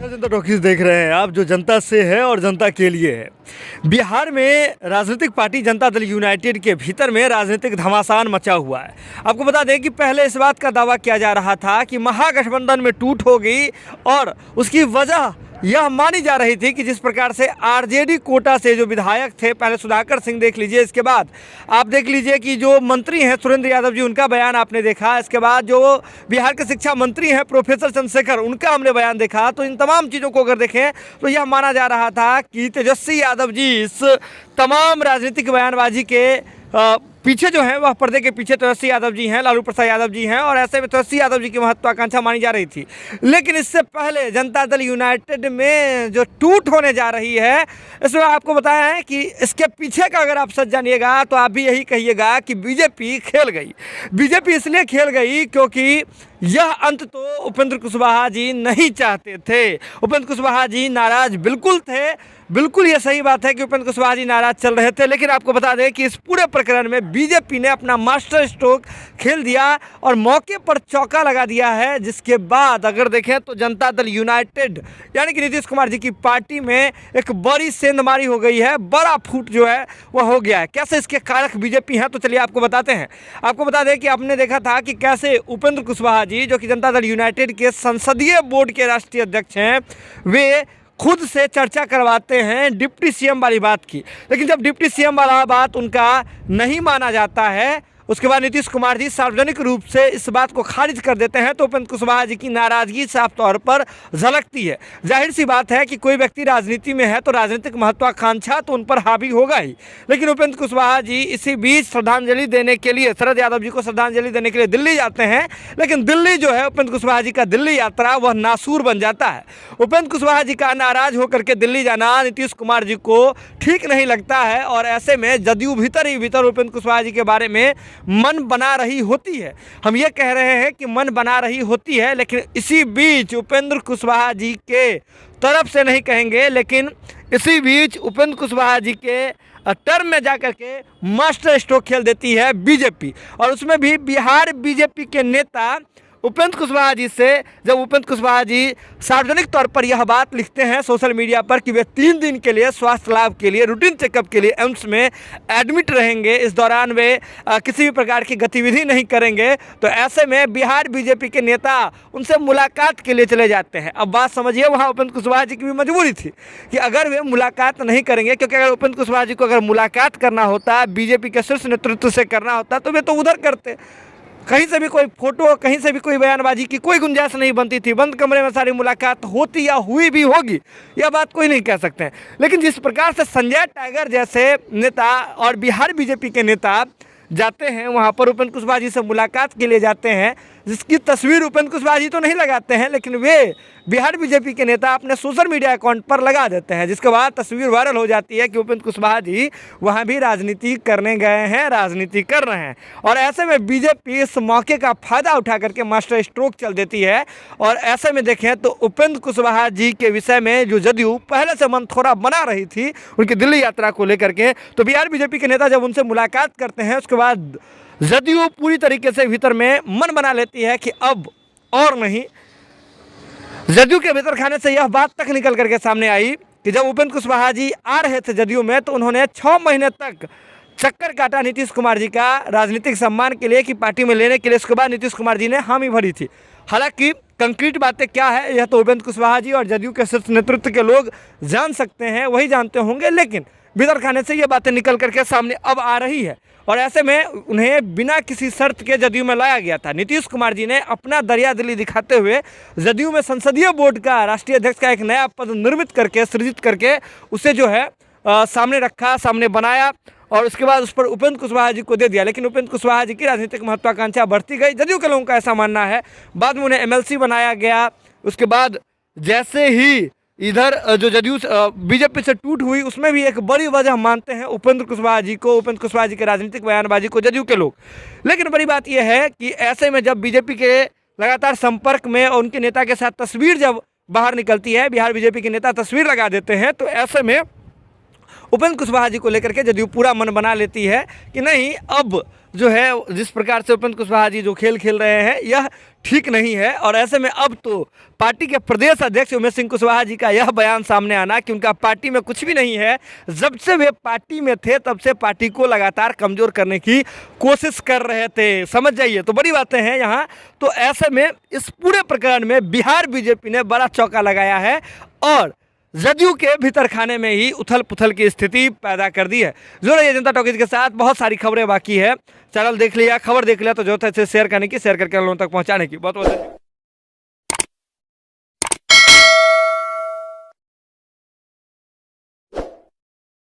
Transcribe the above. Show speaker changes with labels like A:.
A: जनता talkies देख रहे हैं आप, जो जनता से है और जनता के लिए है। बिहार में राजनीतिक पार्टी जनता दल यूनाइटेड के भीतर में राजनीतिक घमासान मचा हुआ है। आपको बता दें कि पहले इस बात का दावा किया जा रहा था कि महागठबंधन में टूट हो गई और उसकी वजह यह मानी जा रही थी कि जिस प्रकार से आरजेडी कोटा से जो विधायक थे, पहले सुधाकर सिंह देख लीजिए, इसके बाद आप देख लीजिए कि जो मंत्री हैं सुरेंद्र यादव जी, उनका बयान आपने देखा, इसके बाद जो बिहार के शिक्षा मंत्री हैं प्रोफेसर चंद्रशेखर, उनका हमने बयान देखा। तो इन तमाम चीज़ों को अगर देखें तो यह माना जा रहा था कि तेजस्वी यादव जी इस तमाम राजनीतिक बयानबाजी के पीछे जो है वह पर्दे के पीछे तेजस्वी यादव जी हैं, लालू प्रसाद यादव जी हैं, और ऐसे में तेजस्वी यादव जी की महत्वाकांक्षा मानी जा रही थी। लेकिन इससे पहले जनता दल यूनाइटेड में जो टूट होने जा रही है, इसमें आपको बताया है कि इसके पीछे का अगर आप सच जानिएगा तो आप भी यही कहिएगा कि बीजेपी खेल गई। बीजेपी इसलिए खेल गई क्योंकि यह अंत तो उपेंद्र कुशवाहा जी नहीं चाहते थे। उपेंद्र कुशवाहा जी नाराज बिल्कुल थे, बिल्कुल ये सही बात है कि उपेंद्र कुशवाहा जी नाराज चल रहे थे। लेकिन आपको बता दें कि इस पूरे प्रकरण में बीजेपी ने अपना मास्टर स्ट्रोक खेल दिया और मौके पर चौका लगा दिया है, जिसके बाद अगर देखें तो जनता दल यूनाइटेड यानी कि नीतीश कुमार जी की पार्टी में एक बड़ी सेंधमारी हो गई है, बड़ा फूट जो है वह हो गया है। कैसे इसके कारक बीजेपी हैं, तो चलिए आपको बताते हैं। आपको बता दें कि आपने देखा था कि कैसे उपेंद्र कुशवाहा जी, जो कि जनता दल यूनाइटेड के संसदीय बोर्ड के राष्ट्रीय अध्यक्ष हैं, वे खुद से चर्चा करवाते हैं डिप्टी सीएम वाली बात की। लेकिन जब डिप्टी सीएम वाला बात उनका नहीं माना जाता है, उसके बाद नीतीश कुमार जी सार्वजनिक रूप से इस बात को खारिज कर देते हैं, तो उपेंद्र कुशवाहा जी की नाराज़गी साफ तौर पर झलकती है। जाहिर सी बात है कि कोई व्यक्ति राजनीति में है तो राजनीतिक महत्वाकांक्षा तो उन पर हावी होगा ही। लेकिन उपेंद्र कुशवाहा जी इसी बीच श्रद्धांजलि देने के लिए, शरद यादव जी को श्रद्धांजलि देने के लिए दिल्ली जाते हैं। लेकिन दिल्ली जो है, उपेंद्र कुशवाहा जी का दिल्ली यात्रा वह नासूर बन जाता है। उपेंद्र कुशवाहा जी का नाराज होकर के दिल्ली जाना नीतीश कुमार जी को ठीक नहीं लगता है, और ऐसे में जदयू भीतर ही भीतर उपेंद्र कुशवाहा जी के बारे में मन बना रही होती है। हम ये कह रहे हैं कि मन बना रही होती है, लेकिन इसी बीच उपेंद्र कुशवाहा जी के तरफ से नहीं कहेंगे, लेकिन इसी बीच उपेंद्र कुशवाहा जी के टर्म में जाकर के मास्टर स्ट्रोक खेल देती है बीजेपी। और उसमें भी बिहार बीजेपी के नेता उपेंद्र कुशवाहा जी से, जब उपेंद्र कुशवाहा जी सार्वजनिक तौर पर यह बात लिखते हैं सोशल मीडिया पर कि वे 3 दिन के लिए स्वास्थ्य लाभ के लिए रूटीन चेकअप के लिए एम्स में एडमिट रहेंगे, इस दौरान वे किसी भी प्रकार की गतिविधि नहीं करेंगे, तो ऐसे में बिहार बीजेपी के नेता उनसे मुलाकात के लिए चले जाते हैं। अब बात समझिए, वहाँ उपेंद्र कुशवाहा जी की भी मजबूरी थी कि अगर वे मुलाकात नहीं करेंगे, क्योंकि अगर उपेंद्र कुशवाहा जी को अगर मुलाकात करना होता, बीजेपी के शीर्ष नेतृत्व से करना होता, तो वे तो उधर करते। कहीं से भी कोई फोटो, कहीं से भी कोई बयानबाजी की कोई गुंजाइश नहीं बनती थी। बंद कमरे में सारी मुलाकात होती या हुई भी होगी, यह बात कोई नहीं कह सकते हैं। लेकिन जिस प्रकार से संजय टाइगर जैसे नेता और बिहार बीजेपी के नेता जाते हैं वहाँ पर, उपेंद्र कुशवाहा जी से मुलाकात के लिए जाते हैं, जिसकी तस्वीर उपेंद्र कुशवाहा जी तो नहीं लगाते हैं, लेकिन वे बिहार बीजेपी के नेता अपने सोशल मीडिया अकाउंट पर लगा देते हैं, जिसके बाद तस्वीर वायरल हो जाती है कि उपेंद्र कुशवाहा जी वहाँ भी राजनीति करने गए हैं, राजनीति कर रहे हैं। और ऐसे में बीजेपी इस मौके का फ़ायदा उठा करके मास्टर स्ट्रोक चल देती है। और ऐसे में देखें तो उपेंद्र कुशवाहा जी के विषय में जो जदयू पहले से मन थोड़ा बना रही थी उनकी दिल्ली यात्रा को लेकर के, तो बिहार बीजेपी के नेता जब उनसे मुलाकात करते हैं, उसके बाद जदयू पूरी तरीके से भीतर में मन बना लेती है कि अब और नहीं। जदयू के भीतर खाने से यह बात तक निकल करके सामने आई कि जब उपेंद्र कुशवाहा जी आ रहे थे जदयू में, तो उन्होंने 6 महीने तक चक्कर काटा नीतीश कुमार जी का राजनीतिक सम्मान के लिए कि पार्टी में लेने के लिए। उसके बाद नीतीश कुमार जी ने हामी भरी थी। हालांकि कंक्रीट बातें क्या है यह तो उपेंद्र कुशवाहा जी और जदयू के शीर्ष नेतृत्व के लोग जान सकते हैं, वही जानते होंगे, लेकिन भीतर खाने से ये बातें निकल करके सामने अब आ रही है। और ऐसे में उन्हें बिना किसी शर्त के जदयू में लाया गया था। नीतीश कुमार जी ने अपना दरिया दिली दिखाते हुए जदयू में संसदीय बोर्ड का राष्ट्रीय अध्यक्ष का एक नया पद निर्मित करके, सृजित करके उसे जो है सामने रखा, सामने बनाया, और उसके बाद उस पर उपेंद्र कुशवाहा जी को दे दिया। लेकिन उपेंद्र कुशवाहा जी की राजनीतिक महत्वाकांक्षा बढ़ती गई, जदयू के लोगों का ऐसा मानना है। बाद में उन्हें एमएलसी बनाया गया। उसके बाद जैसे ही इधर जो जदयू बीजेपी से टूट हुई, उसमें भी एक बड़ी वजह मानते हैं उपेंद्र कुशवाहा जी को, उपेंद्र कुशवाहा जी के राजनीतिक बयानबाजी को जदयू के लोग। लेकिन बड़ी बात यह है कि ऐसे में जब बीजेपी के लगातार संपर्क में और उनके नेता के साथ तस्वीर जब बाहर निकलती है, बिहार बीजेपी के नेता तस्वीर लगा देते हैं, तो ऐसे में उपेंद्र कुशवाहा जी को लेकर के जदयू पूरा मन बना लेती है कि नहीं, अब जो है जिस प्रकार से उपेंद्र कुशवाहा जी जो खेल खेल रहे हैं यह ठीक नहीं है। और ऐसे में अब तो पार्टी के प्रदेश अध्यक्ष उमेश सिंह कुशवाहा जी का यह बयान सामने आना कि उनका पार्टी में कुछ भी नहीं है, जब से वे पार्टी में थे तब से पार्टी को लगातार कमज़ोर करने की कोशिश कर रहे थे। समझ जाइए, तो बड़ी बातें हैं यहाँ। तो ऐसे में इस पूरे प्रकरण में बिहार बीजेपी ने बड़ा चौका लगाया है और जदयू के भीतर खाने में ही उथल पुथल की स्थिति पैदा कर दी है। जुड़े रहिए जनता टॉकीज के साथ, बहुत सारी खबरें बाकी है। चैनल देख लिया, खबर देख लिया तो जो है इसे शेयर करने की, शेयर करके लोगों तक पहुंचाने की। बहुत बहुत